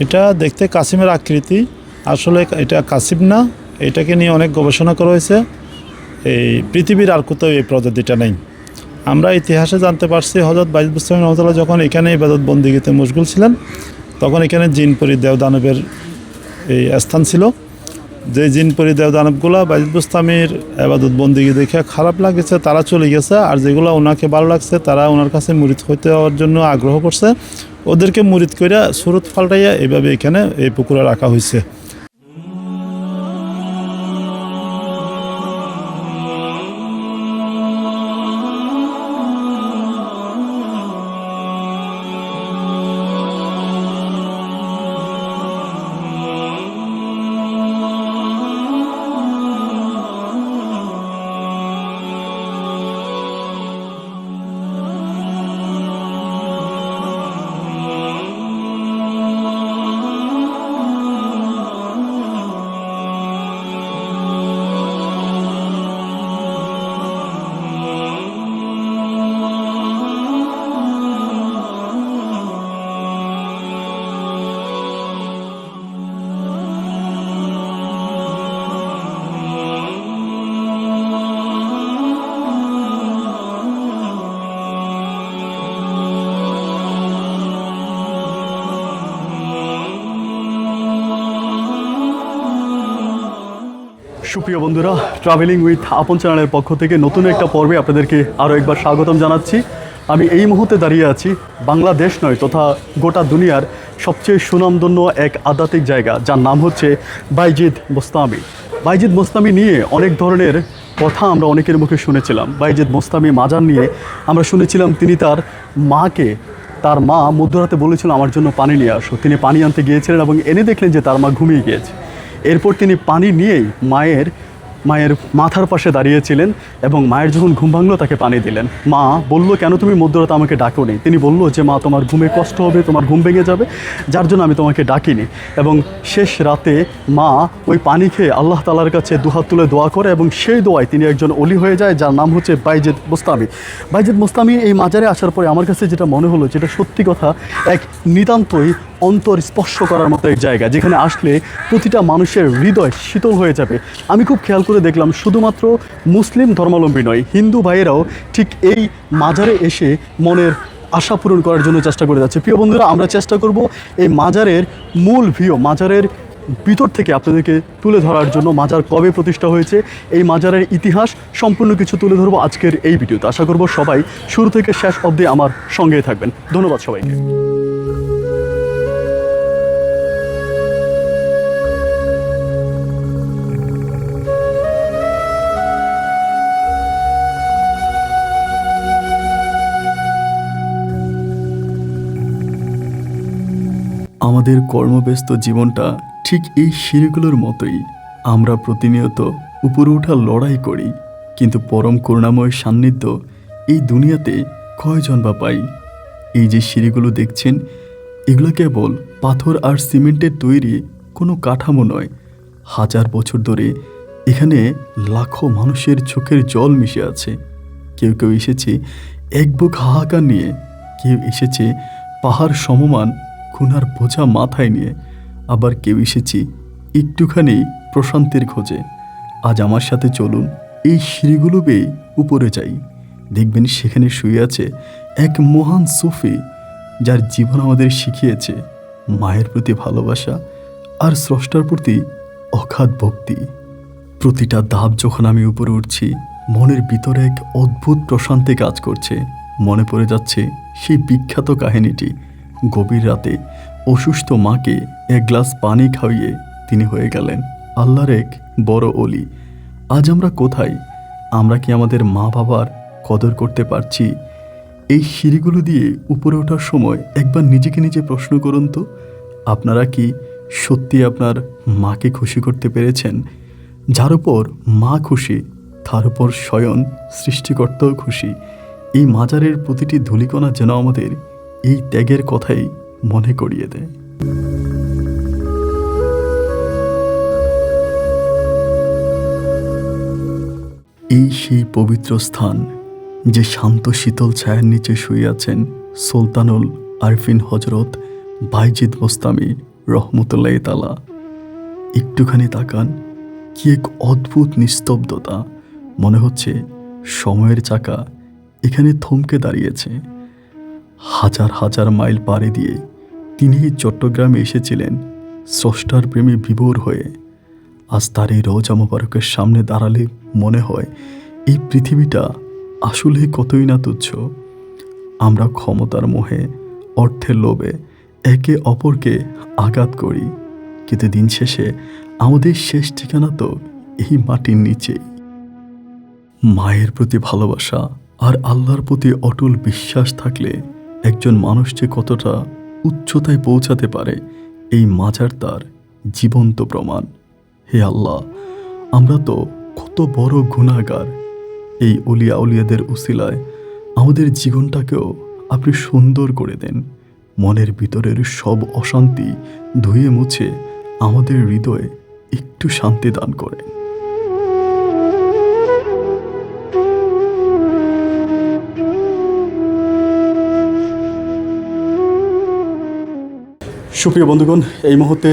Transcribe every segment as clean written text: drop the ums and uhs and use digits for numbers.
এটা দেখতে কাসিমের আকৃতি, আসলে এটা কাসিম না। এটাকে নিয়ে অনেক গবেষণা করা হয়েছে। এই পৃথিবীর আর কোথাও এই প্রজাতিটা নেই। আমরা ইতিহাসে জানতে পারছি হযরত বাইজিদ বুস্তামি রহমাতুল্লাহ যখন এখানে ইবাদত বন্দিগিতে মশগুল ছিলেন, তখন এখানে জিনপরি দেবদানবের এই স্থান ছিল। যে জিনপরি দেবদানবগুলো বাইজিদ বুস্তামির ইবাদত বন্দিগি দেখে খারাপ লাগছে, তারা চলে গেছে। আর যেগুলো ওনাকে ভালো লাগছে, তারা ওনার কাছে মুরিদ হইতে হওয়ার জন্য আগ্রহ করছে। ওদেরকে মুরিদ কইরা সুরত পাল্টাইয়া এইভাবে এখানে এই পুকুরে রাখা হয়েছে। সুপ্রিয় বন্ধুরা, ট্রাভেলিং উইথ আপন চ্যানেলের পক্ষ থেকে নতুন একটা পর্বে আপনাদেরকে আরও একবার স্বাগতম জানাচ্ছি। আমি এই মুহূর্তে দাঁড়িয়ে আছি বাংলাদেশ নয় তথা গোটা দুনিয়ার সবচেয়ে সুনামধন্য এক আধ্যাত্মিক জায়গা, যার নাম হচ্ছে বাইজিদ বোস্তামি। বাইজিদ বোস্তামি নিয়ে অনেক ধরনের কথা আমরা অনেকের মুখে শুনেছিলাম। বাইজিদ বোস্তামি মাজার নিয়ে আমরা শুনেছিলাম তিনি তার মা মধ্যরাতে বলেছিল আমার জন্য পানি নিয়ে আসো। তিনি পানি আনতে গিয়েছিলেন এবং এনে দেখলেন যে তার মা ঘুমিয়ে গিয়েছে। এরপর তিনি পানি নিয়েই মায়ের মাথার পাশে দাঁড়িয়েছিলেন এবং মায়ের যখন ঘুম ভাঙলো তাকে পানি দিলেন। মা বলল, কেন তুমি মধ্যরাতে আমাকে ডাকো নি? তিনি বলল যে মা, তোমার ঘুমে কষ্ট হবে, তোমার ঘুম ভেঙে যাবে, যার জন্য আমি তোমাকে ডাকিনি। এবং শেষ রাতে মা ওই পানি খেয়ে আল্লাহ তাআলার কাছে দুহাত তুলে দোয়া করে এবং সেই দোয়ায় তিনি একজন অলি হয়ে যায়, যার নাম হচ্ছে বাইজিদ বোস্তামি। বাইজিদ বোস্তামি এই মাজারে আসার পরে আমার কাছে যেটা মনে হলো, যেটা সত্যি কথা, এক নিতান্তই অন্তর স্পর্শ করার মতো এক জায়গা, যেখানে আসলে প্রতিটা মানুষের হৃদয় শীতল হয়ে যাবে। আমি খুব খেয়াল করে দেখলাম শুধুমাত্র মুসলিম ধর্মাবলম্বী নয়, হিন্দু ভাইয়েরাও ঠিক এই মাজারে এসে মনের আশা পূরণ করার জন্য চেষ্টা করে যাচ্ছে। প্রিয় বন্ধুরা, আমরা চেষ্টা করব এই মাজারের মূল ভিউ, মাজারের ভিতর থেকে আপনাদেরকে তুলে ধরার জন্য। মাজার কবে প্রতিষ্ঠা হয়েছে, এই মাজারের ইতিহাস সম্পূর্ণ কিছু তুলে ধরবো আজকের এই ভিডিওতে। আশা করব সবাই শুরু থেকে শেষ অবধি আমার সঙ্গেই থাকবেন। ধন্যবাদ সবাইকে। আমাদের কর্মব্যস্ত জীবনটা ঠিক এই সিঁড়িগুলোর মতোই। আমরা প্রতিনিয়ত উপরে ওঠার লড়াই করি, কিন্তু পরম করুণাময় সান্নিধ্য এই দুনিয়াতে কয়জন বা পাই? এই যে সিঁড়িগুলো দেখছেন, এগুলো কেবল পাথর আর সিমেন্টের তৈরি কোনো কাঠামো নয়। হাজার বছর ধরে এখানে লাখো মানুষের চোখের জল মিশে আছে। কেউ কেউ এসেছে এক বুক হাহাকার নিয়ে, কেউ এসেছে পাহাড় সমমান খুনার বোঝা মাথায় নিয়ে, আবার কেউ এসেছে একটুখানি প্রশান্তির খোঁজে। আজ আমার সাথে চলুন এই সিঁড়িগুলো বেয়ে উপরে যাই। দেখবেন সেখানে শুয়ে আছে এক মহান সুফি, যার জীবন আমাদের শিখিয়েছে মায়ের প্রতি ভালোবাসা আর স্রষ্টার প্রতি অগাধ ভক্তি। প্রতিটা ধাপ যখন আমি উপরে উঠছি, মনের ভিতরে এক অদ্ভুত প্রশান্তি কাজ করছে। মনে পড়ে যাচ্ছে সেই বিখ্যাত কাহিনীটি, গভীর রাতে অসুস্থ মাকে এক গ্লাস পানি খাইয়ে তিনি হয়ে গেলেন আল্লাহর এক বড় অলি। আজ আমরা কোথায়? আমরা কি আমাদের মা বাবার কদর করতে পারছি? এই সিঁড়িগুলো দিয়ে উপরে ওঠার সময় একবার নিজেকে নিজে প্রশ্ন করুন তো, আপনারা কি সত্যি আপনার মাকে খুশি করতে পেরেছেন? যার উপর মা খুশি, তার উপর স্বয়ং সৃষ্টিকর্তাও খুশি। এই মাজারের প্রতিটি ধূলিকণা যেন আমাদের এই ত্যাগের কথাই মনে করিয়ে দেয়। এই সেই পবিত্র স্থান, যে শান্ত শীতল ছায়ার নিচে শুয়ে আছেন সুলতানুল আরফিন হজরত বাইজিদ বোস্তামি রহমতুল্লাহ তাআলা। একটুখানি তাকান, কি এক অদ্ভুত নিস্তব্ধতা। মনে হচ্ছে সময়ের চাকা এখানে থমকে দাঁড়িয়েছে। হাজার হাজার মাইল পাড়ি দিয়ে তিনি এই চট্টগ্রামে এসেছিলেন স্রষ্টার প্রেমে বিভোর হয়ে। আজ তার এই রওজা মোবারকের সামনে দাঁড়ালে মনে হয় এই পৃথিবীটা আসলে কতই না তুচ্ছ। আমরা ক্ষমতার মোহে, অর্থের লোভে একে অপরকে আঘাত করি, কিন্তু দিন শেষে আমাদের শেষ ঠিকানা তো এই মাটির নিচেই। মায়ের প্রতি ভালোবাসা আর আল্লাহর প্রতি অটল বিশ্বাস থাকলে একজন মানুষ যে কতটা উচ্চতায় পৌঁছাতে পারে, এই মাজার তার জীবন্ত প্রমাণ। হে আল্লাহ, আমরা তো কত বড় গুনাহগার। এই অলিয়া উলিয়াদের উসিলায় আমাদের জীবনটাকেও আপনি সুন্দর করে দেন। মনের ভিতরের সব অশান্তি ধুয়ে মুছে আমাদের হৃদয়ে একটু শান্তি দান করেন। সুপ্রিয় বন্ধুগণ, এই মুহূর্তে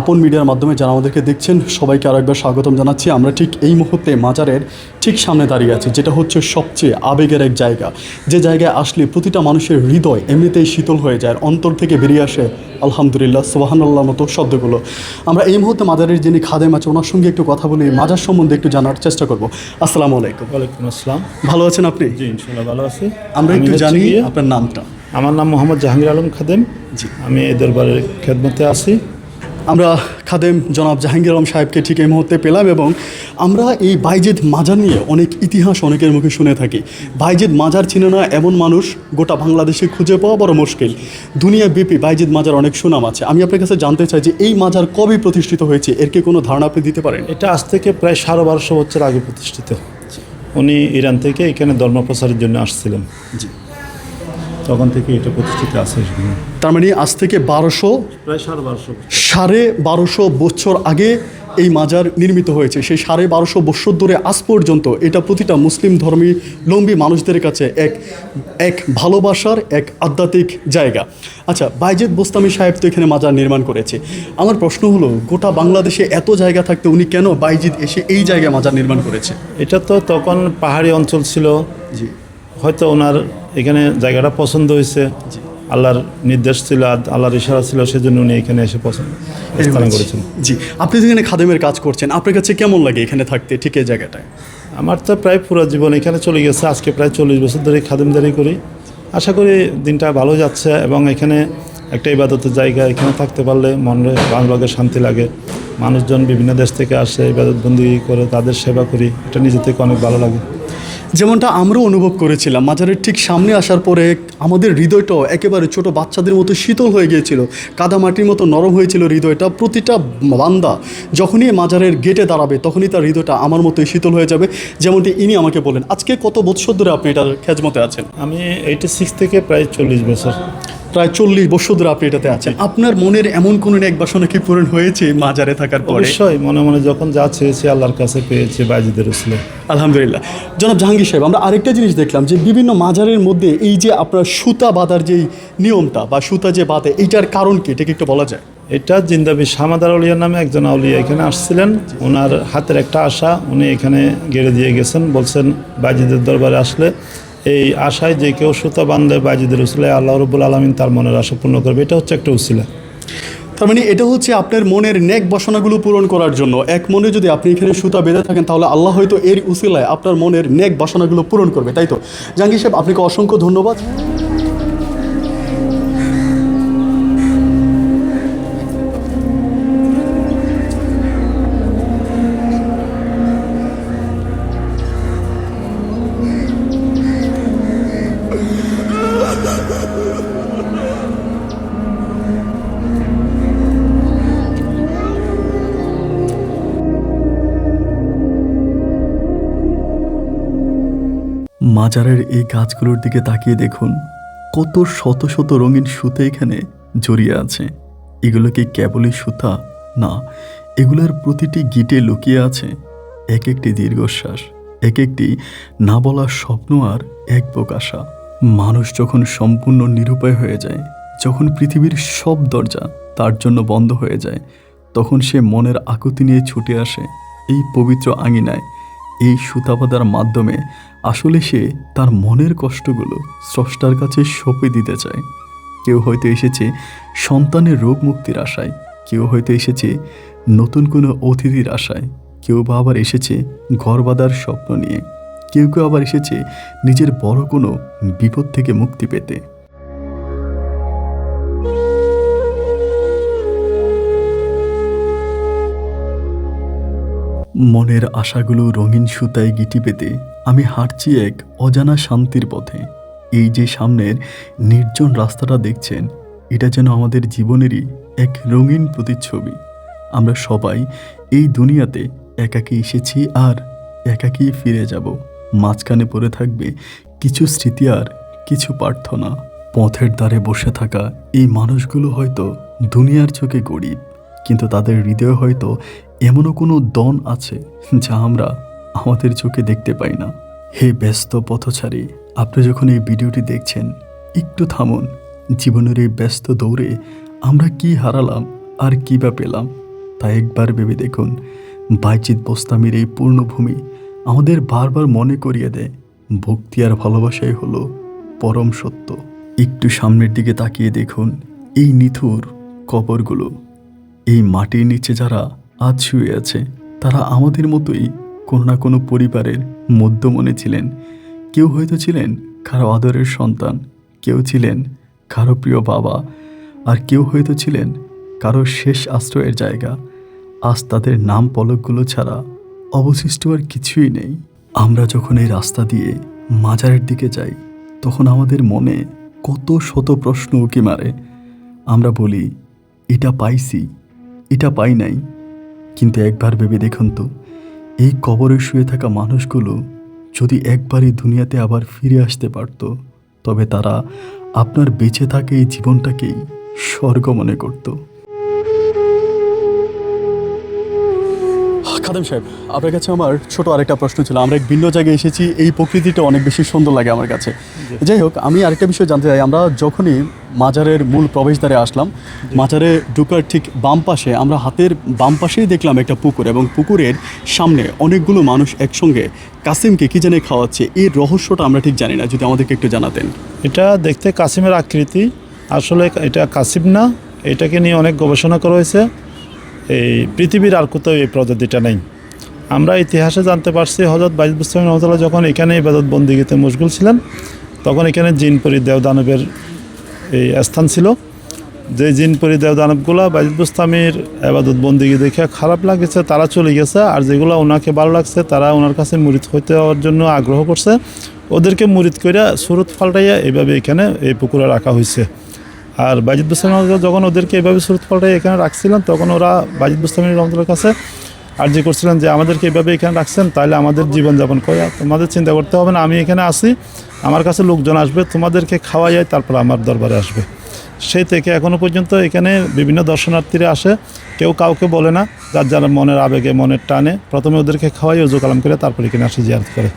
আপন মিডিয়ার মাধ্যমে যারা আমাদেরকে দেখছেন সবাইকে আরও একবার স্বাগতম জানাচ্ছি। আমরা ঠিক এই মুহূর্তে মাজারের ঠিক সামনে দাঁড়িয়ে আছি, যেটা হচ্ছে সবচেয়ে আবেগের এক জায়গা, যে জায়গায় আসলে প্রতিটা মানুষের হৃদয় এমনিতেই শীতল হয়ে যায়, অন্তর থেকে বেরিয়ে আসে আলহামদুলিল্লাহ, সুবহানাল্লাহ মতো শব্দগুলো। আমরা এই মুহূর্তে মাজারের যিনি খাদেম আছে ওনার সঙ্গে একটু কথা বলি, মাজার সম্বন্ধে একটু জানার চেষ্টা করব। আসসালামু আলাইকুম। ওয়ালাইকুম আসসালাম। ভালো আছেন আপনি? জি ইনশাআল্লাহ ভালো আছি। আমরা একটু জানি আপনার নামটা। আমার নাম মোহাম্মদ জাহাঙ্গীর আলম খাদেম। জি, আমি এই দরবারের খেদমতে আছি। আমরা খাদেম জনাব জাহাঙ্গীর আলম সাহেবকে ঠিক এই মুহূর্তে পেলাম এবং আমরা এই বাইজিদ মাজার নিয়ে অনেক ইতিহাস অনেকের মুখে শুনে থাকি। বাইজিদ মাজার চিনে না এমন মানুষ গোটা বাংলাদেশে খুঁজে পাওয়া বড় মুশকিল। দুনিয়াব্যাপী বাইজিদ মাজার অনেক সুনাম আছে। আমি আপনার কাছে জানতে চাই যে এই মাজার কবে প্রতিষ্ঠিত হয়েছে, এর কি কোনো ধারণা আপনি দিতে পারেন? এটা আজ থেকে প্রায় 1250 বছর আগে প্রতিষ্ঠিত। উনি ইরান থেকে এখানে ধর্ম প্রচারের জন্য আসছিলেন। জি, তখন থেকে এটা প্রতিষ্ঠিত আছে। তার মানে আজ থেকে প্রায় 1250 1250 বছর আগে এই মাজার নির্মিত হয়েছে। সেই 1250 বছর ধরে আজ পর্যন্ত এটা প্রতিটা মুসলিম ধর্মীলম্বী মানুষদের কাছে এক ভালোবাসার এক আধ্যাত্মিক জায়গা। আচ্ছা, বাইজিদ বোস্তামি সাহেব তো এখানে মাজার নির্মাণ করেছে। আমার প্রশ্ন হলো, গোটা বাংলাদেশে এত জায়গা থাকতে উনি কেন বাইজিদ এসে এই জায়গায় মাজার নির্মাণ করেছে? এটা তো তখন পাহাড়ি অঞ্চল ছিল। জি, হয়তো ওনার এখানে জায়গাটা পছন্দ হয়েছে, আল্লাহর নির্দেশ ছিল, আল্লাহর ইশারা ছিল, সেজন্য উনি এখানে এসে স্থান করেছেন। জি, আপনি যেখানে খাদেমের কাজ করছেন, আপনার কাছে কেমন লাগে এখানে থাকতে ঠিক এই জায়গাটায়? আমার তো প্রায় পুরো জীবন এখানে চলে গেছে। আজকে প্রায় 40 বছর ধরে খাদেমদারি করি। আশা করি দিনটা ভালো যাচ্ছে এবং এখানে একটা ইবাদতের জায়গা, এখানে থাকতে পারলে মনে ভালো লাগে, শান্তি লাগে। মানুষজন বিভিন্ন দেশ থেকে আসে, ইবাদত বন্দি করে, তাদের সেবা করি, এটা নিজে থেকে অনেক ভালো লাগে। যেমনটা আমরাও অনুভব করেছিলাম, মাজারের ঠিক সামনে আসার পরে আমাদের হৃদয়টাও একেবারে ছোট বাচ্চাদের মতো শীতল হয়ে গিয়েছিল, কাদা মাটির মতো নরম হয়েছিল হৃদয়টা। প্রতিটা বান্দা যখনই মাজারের গেটে দাঁড়াবে তখনই তার হৃদয়টা আমার মতোই শীতল হয়ে যাবে, যেমনটি ইনি আমাকে বলেন। আজকে কত বছর ধরে আপনি এটার খেজমতে আছেন? আমি 86 থেকে প্রায় 40 বছর। প্রায় 40 বছর ধরে আপনি এটাতে আছেন। আপনার মনের এমন কোনো এক বাসনা কি পূরণ হয়েছে মাজারে থাকার পরে? অবশ্যই, মনে মনে যখন যা চেয়েছি আল্লাহর কাছে পেয়েছি বাইজিদের উসিলায়। আলহামদুলিল্লাহ। জনাব জাহাঙ্গীর সাহেব, আমরা আরেকটা জিনিস দেখলাম যে বিভিন্ন মাজারের মধ্যে এই যে আপনার সুতা বাঁধার যেই নিয়মটা বা সুতা যে বাঁধে, এইটার কারণ কি, এটা কি একটু বলা যায়? এটা জিন্দাবি সামাদার আউলিয়া নামে একজন আউলিয়া এখানে আসছিলেন। ওনার হাতের একটা আশা উনি এখানে গেড়ে দিয়ে গেছেন। বলছেন বাইজিদের দরবারে আসলে এই আশায় যে কেউ সুতা বাঁধলে বাইজিদের উসিলায় আল্লাহ রাব্বুল আলামিন তার মনের আশা পূর্ণ করবে। এটা হচ্ছে একটা উসিলা। তার মানে এটা হচ্ছে আপনার মনের নেক বাসনাগুলো পূরণ করার জন্য। এক মনে যদি আপনি এখানে সুতা বেঁধে থাকেন তাহলে আল্লাহ হয়তো এর উসিলায় আপনার মনের নেক বাসনাগুলো পূরণ করবে, তাই তো? জাহাঙ্গীর সাহেব, আপনাকে অসংখ্য ধন্যবাদ। মাজারের এই গাছগুলোর দিকে তাকিয়ে দেখুন, কত শত শত রঙিন সুতো এখানে জড়িয়ে আছে। এগুলো কি কেবলই সুতা? না, এগুলোর প্রতিটি গিটে লুকিয়ে আছে এক একটি দীর্ঘশ্বাস, এক একটি না বলা স্বপ্ন আর এক প্রকাশা। মানুষ যখন সম্পূর্ণ নিরুপায় হয়ে যায়, যখন পৃথিবীর সব দরজা তার জন্য বন্ধ হয়ে যায়, তখন সে মনের আকুতি নিয়ে ছুটে আসে এই পবিত্র আঙিনায়। এই সুতাবাদার মাধ্যমে আসলে সে তার মনের কষ্টগুলো স্রষ্টার কাছে সঁপে দিতে চায়। কেউ হয়তো এসেছে সন্তানের রোগ মুক্তির আশায়, কেউ হয়তো এসেছে নতুন কোনো অতিথির আশায়, কেউ বা আবার এসেছে ঘর বাঁধার স্বপ্ন নিয়ে, কেউ কেউ আবার এসেছে নিজের বড় কোনো বিপদ থেকে মুক্তি পেতে। মনের আশাগুলো রঙিন সুতায় গিটি পেতে আমি হাঁটছি এক অজানা শান্তির পথে। এই যে সামনের নির্জন রাস্তাটা দেখছেন, এটা যেন আমাদের জীবনেরই এক রঙিন প্রতিচ্ছবি। আমরা সবাই এই দুনিয়াতে একাকী এসেছি আর একাকী ফিরে যাব। মাঝখানে পড়ে থাকবে কিছু স্মৃতি আর কিছু প্রার্থনা। পথের ধারে বসে থাকা এই মানুষগুলো হয়তো দুনিয়ার চোখে গরিব, কিন্তু তাদের হৃদয়ে হয়তো এমনও কোনো দন আছে যা আমরা আমাদের চোখে দেখতে পাই না। হে ব্যস্ত পথচারী, আপনি যখন এই ভিডিওটি দেখছেন, একটু থামুন। জীবনের এই ব্যস্ত দৌড়ে আমরা কি হারালাম আর কি বা পেলাম, তা একবার ভেবে দেখুন। বাইজিদ বোস্তামির এই পূর্ণভূমি আমাদের বারবার মনে করিয়ে দেয়, ভক্তি আর ভালোবাসাই হলো পরম সত্য। একটু সামনের দিকে তাকিয়ে দেখুন, এই নিথুর কবরগুলো। এই মাটির নিচে যারা আজ শুয়ে আছে, তারা আমাদের মতোই কোনো না কোনো পরিবারের মধ্যমণি ছিলেন। কেউ হয়তো ছিলেন কারো আদরের সন্তান, কেউ ছিলেন কারো প্রিয় বাবা, আর কেউ হয়তো ছিলেন কারো শেষ আশ্রয়ের জায়গা। আজ তাদের নাম পলকগুলো ছাড়া অবশিষ্ট আর কিছুই নেই। আমরা যখন এই রাস্তা দিয়ে মাজারের দিকে যাই, তখন আমাদের মনে কত শত প্রশ্ন উকি মারে। আমরা বলি, এটা পাইছি, এটা পাই নাই। কিন্তু একবার ভেবে দেখুন তো, এই কবরে শুয়ে থাকা মানুষগুলো যদি একবারই দুনিয়াতে আবার ফিরে আসতে পারত, তবে তারা আপনার বেঁচে থাকা এই জীবনটাকেই স্বর্গ মনে করত। খাদেম সাহেব, আপনার কাছে আমার ছোট আরেকটা প্রশ্ন ছিল। আমরা এক ভিন্ন জায়গায় এসেছি, এই প্রকৃতিটা অনেক বেশি সুন্দর লাগে আমার কাছে। যাই হোক, আমি আরেকটা বিষয় জানতে চাই। আমরা যখনই মাজারের মূল প্রবেশদ্বারে আসলাম, মাজারে ঢুকার ঠিক বাম পাশে, আমরা হাতের বাম পাশেই দেখলাম একটা পুকুর, এবং পুকুরের সামনে অনেকগুলো মানুষ একসঙ্গে কাসিমকে কি জানে খাওয়াচ্ছে। এই রহস্যটা আমরা ঠিক জানি না, যদি আমাদেরকে একটু জানাতেন। এটা দেখতে কাসিমের আকৃতি, আসলে এটা কাসিম না। এটাকে নিয়ে অনেক গবেষণা করা হয়েছে। এই পৃথিবীর আর কোথাও এই প্রজাতিটা নেই। আমরা ইতিহাসে জানতে পারছি, হযরত বাইজিদ বুস্তামি রহমাতুল্লাহ যখন এখানে ইবাদত বন্দিগিতে মশগুল ছিলেন, তখন এখানে জিনপরি দেবদানবের এই স্থান ছিল। যে জিনপরি দেবদানবগুলো বাইজিদ বুস্তামির ইবাদত বন্দিগি দেখে খারাপ লাগছে, তারা চলে গেছে। আর যেগুলো ওনাকে ভালো লাগছে, তারা ওনার কাছে মুরিদ হইতে হওয়ার জন্য আগ্রহ করছে। ওদেরকে মুরিদ করে সুরত পাল্টাইয়া এইভাবে এখানে এই পুকুরে রাখা হয়েছে। আর বাইজিদ বুস্তামি যখন ওদেরকে এভাবে সুরত পাল্টাই এখানে রাখছিলেন, তখন ওরা বাইজিদ বুস্তামি রহমতুল্লাহর কাছে আর্জি করছিলেন যে আমাদেরকে এভাবে এখানে রাখছেন, তাহলে আমাদের জীবনযাপন করে তোমাদের চিন্তা করতে হবে না। আমি এখানে আসি, আমার কাছে লোকজন আসবে, তোমাদেরকে খাওয়া যায়, তারপর আমার দরবারে আসবে। সেই থেকে এখনও পর্যন্ত এখানে বিভিন্ন দর্শনার্থীরা আসে। কেউ কাউকে বলে না, যার যার মনের আবেগে, মনের টানে প্রথমে ওদেরকে খাওয়াই, ওযু কালাম করে তারপর এখানে আসে জিয়ারত করে।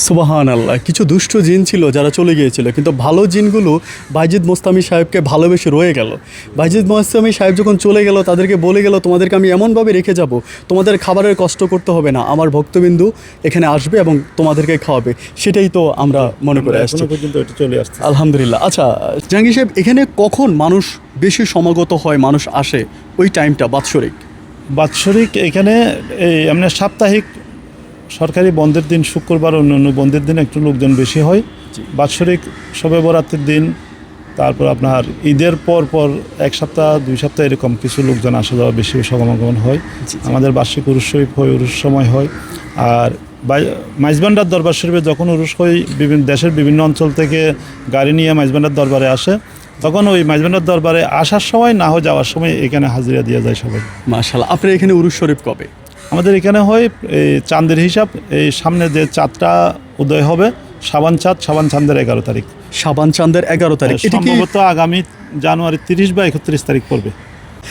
সুবহানাল্লাহ, কিছু দুষ্ট জিন ছিল যারা চলে গিয়েছিল, কিন্তু ভালো জিনগুলো বাইজিদ মোস্তামি সাহেবকে ভালোবেসে রয়ে গেল। বাইজিদ মোস্তামি সাহেব যখন চলে গেল তাদেরকে বলে গেল, তোমাদেরকে আমি এমনভাবে রেখে যাব, তোমাদের খাবারের কষ্ট করতে হবে না, আমার ভক্তবিন্দু এখানে আসবে এবং তোমাদেরকে খাওয়াবে। সেটাই তো আমরা মনে করে আসছি, এখনো পর্যন্ত এটা চলে আসছে। আলহামদুলিল্লাহ। আচ্ছা জাহাঙ্গীর সাহেব, এখানে কখন মানুষ বেশি সমাগত হয়, মানুষ আসে ওই টাইমটা বাৎসরিক এখানে এই এমনি সাপ্তাহিক সরকারি বন্ধের দিন, শুক্রবার, অন্য বন্ধের দিন একটু লোকজন বেশি হয়। বাৎসরিক শবে বরাতের দিন, তারপর আপনার ঈদের পর এক সপ্তাহ 2 সপ্তাহ এরকম কিছু লোকজন আসা যাওয়া বেশি সমাগমন হয়। আমাদের বার্ষিক উরুস শরীফ হয়, উরুস সময় হয়। আর মাইজবান্ডার দরবার শরীফে যখন উরুস হয়, দেশের বিভিন্ন অঞ্চল থেকে গাড়ি নিয়ে মাইজবান্ডার দরবারে আসে, তখন ওই মাইজবান্ডার দরবারে আসার সময় না হয় যাওয়ার সময় এখানে হাজিরা দিয়ে যায় সবাই। মাশাআল্লাহ। আপনার এখানে উরুস শরীফ কবে? আমাদের এখানে হয় এই চাঁদের হিসাব, এই সামনে যে চাঁদটা উদয় হবে, শাবান চাঁদের 11 তারিখ। শাবান চাঁদের 11 তারিখ, এটা কি সম্ভবত আগামী জানুয়ারি 30 বা 31 তারিখ পড়বে।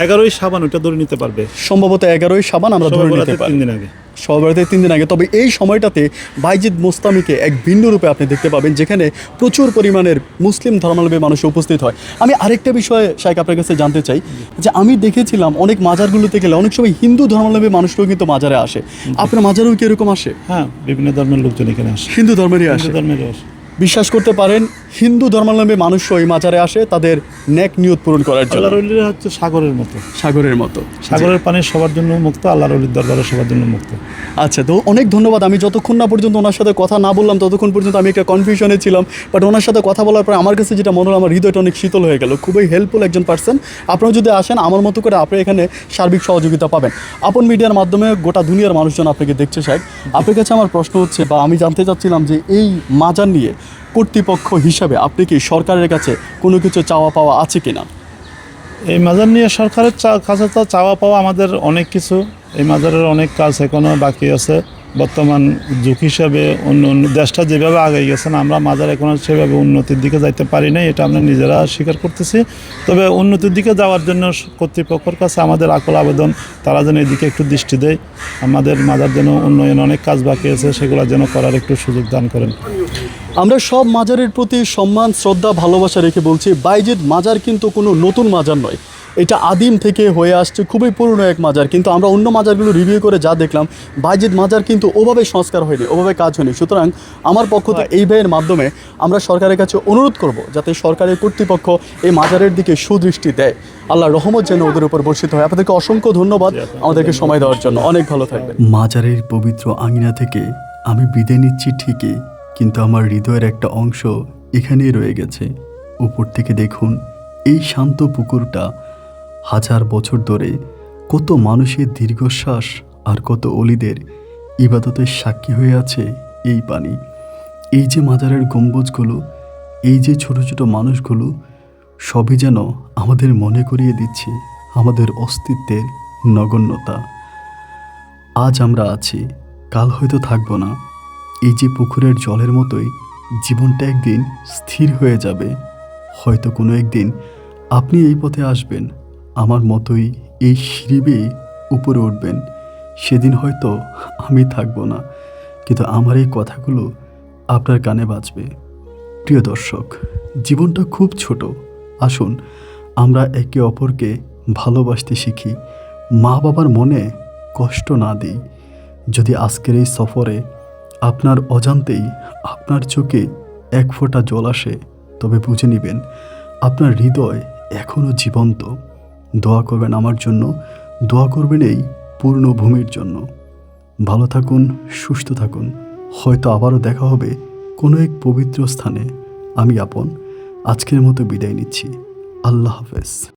11ই শাবান, ওটা ধরে নিতে পারবে। সম্ভবত 11ই শাবান আমরা ধরে নিতে পারি, 3 দিন আগে, সবারতে 3 দিন আগে। তবে এই সময়টাতে বাইজিদ মোস্তামিকে এক ভিন্ন রূপে আপনি দেখতে পাবেন, যেখানে প্রচুর পরিমাণের মুসলিম ধর্মাবলম্বী মানুষ উপস্থিত হয়। আমি আরেকটা বিষয় শাইখ আপনার কাছে জানতে চাই, যে আমি দেখেছিলাম অনেক মাজারগুলোতে গেলে অনেক সময় হিন্দু ধর্মাবলম্বী মানুষরাও কিন্তু মাজারে আসে। আপনার মাজারেও কি এরকম আসে? হ্যাঁ, বিভিন্ন ধর্মের লোকজন এখানে আসে, হিন্দু ধর্মেরই আসে। হিন্দু ধর্মেরও আসে। বিশ্বাস করতে পারেন, হিন্দু ধর্মাবলম্বী মানুষও এই মাজারে আসে তাদের নেক নিয়ত পূরণ করার জন্য। আল্লাহর ওলিরা হচ্ছে সাগরের মতো, সাগরের মতো। সাগরের পানি সবার জন্য মুক্ত, আল্লাহর ওলির দরবারে সবার জন্য মুক্ত। আচ্ছা, তো অনেক ধন্যবাদ। আমি যতক্ষণ না পর্যন্ত ওনার সাথে কথা না বললাম ততক্ষণ পর্যন্ত আমি একটা কনফিউশনে ছিলাম, বাট ওনার সাথে কথা বলার পরে আমার কাছে যেটা মনে হলো, আমার হৃদয়টা অনেক শীতল হয়ে গেল। খুবই হেল্পফুল একজন পার্সন। আপনারা যদি আসেন আমার মতো করে, আপনি এখানে সার্বিক সহযোগিতা পাবেন। আপন মিডিয়ার মাধ্যমে গোটা দুনিয়ার মানুষজন আপনাকে দেখছে। শাইখ, আপনার কাছে আমার প্রশ্ন হচ্ছে, বা আমি জানতে চাচ্ছিলাম যে এই মাজার নিয়ে কর্তৃপক্ষ হিসাবে আপনি কি সরকারের কাছে কোনো কিছু চাওয়া পাওয়া আছে কিনা? এই মাজার নিয়ে সরকারের কাছে তো চাওয়া পাওয়া আমাদের অনেক কিছু। এই মাজারের অনেক কাজ এখনও বাকি আছে। বর্তমান যুগ হিসাবে অন্য দেশটা যেভাবে আগাই গেছেন, আমরা মাজার এখনও সেভাবে উন্নতির দিকে যাইতে পারি নাই, এটা আমরা নিজেরা স্বীকার করতেছি। তবে উন্নতির দিকে যাওয়ার জন্য কর্তৃপক্ষের কাছে আমাদের আকুল আবেদন, তারা যেন এদিকে একটু দৃষ্টি দেয়। আমাদের মাজার যেন উন্নয়ন অনেক কাজ বাকি আছে, সেগুলো যেন করার একটু সুযোগ দান করেন। আমরা সব মাজারের প্রতি সম্মান, শ্রদ্ধা, ভালোবাসা রেখে বলছি, বাইজিদ মাজার কিন্তু কোনো নতুন মাজার নয়, এটা আদিম থেকে হয়ে আসছে, খুবই পুরনো এক মাজার। কিন্তু আমরা অন্য মাজারগুলো রিভিউ করে যা দেখলাম, বাইজিদ মাজার কিন্তু ওভাবে সংস্কার হয়নি, ওভাবে কাজ হয়নি। সুতরাং আমার পক্ষ থেকে এই ভাইয়ের মাধ্যমে আমরা সরকারের কাছে অনুরোধ করব, যাতে সরকারের কর্তৃপক্ষ এই মাজারের দিকে সুদৃষ্টি দেয়। আল্লাহর রহমত যেন ওদের উপর বর্ষিত হয়। আপনাদেরকে অসংখ্য ধন্যবাদ আমাদেরকে সময় দেওয়ার জন্য। অনেক ভালো থাকবেন। মাজারের পবিত্র আঙিনা থেকে আমি বিদায় নিচ্ছি ঠিকই, কিন্তু আমার হৃদয়ের একটা অংশ এখানেই রয়ে গেছে। উপর থেকে দেখুন এই শান্ত পুকুরটা, 1000 বছর ধরে কত মানুষের দীর্ঘশ্বাস আর কত অলিদের ইবাদতের সাক্ষী হয়ে আছে এই পানি। এই যে মাজারের গম্বুজগুলো, এই যে ছোট ছোট মানুষগুলো, সবই যেন আমাদের মনে করিয়ে দিচ্ছে আমাদের অস্তিত্বের নগণ্যতা। আজ আমরা আছি, কাল হয়তো থাকবো না। এই যে পুকুরের জলের মতোই জীবনটা একদিন স্থির হয়ে যাবে। হয়তো কোনো একদিন আপনি এই পথে আসবেন, আমার মতোই এই সিঁড়ি বেয়ে উপরে উঠবেন। সেদিন হয়তো আমি থাকবো না, কিন্তু আমার এই কথাগুলো আপনার কানে বাজবে। প্রিয় দর্শক, জীবনটা খুব ছোট। আসুন আমরা একে অপরকে ভালোবাসতে শিখি, মা বাবার মনে কষ্ট না দিই। যদি আজকের এই সফরে আপনার অজান্তেই আপনার চোখে এক ফোঁটা জল আসে, তবে বুঝে নেবেন আপনার হৃদয় এখনও জীবন্ত। দোয়া করবেন আমার জন্য, দোয়া করবেন এই পূর্ণ ভূমির জন্য। ভালো থাকুন, সুস্থ থাকুন। হয়তো আবারও দেখা হবে কোনো এক পবিত্র স্থানে। আমি আপন আজকের মতো বিদায় নিচ্ছি। আল্লাহ হাফেজ।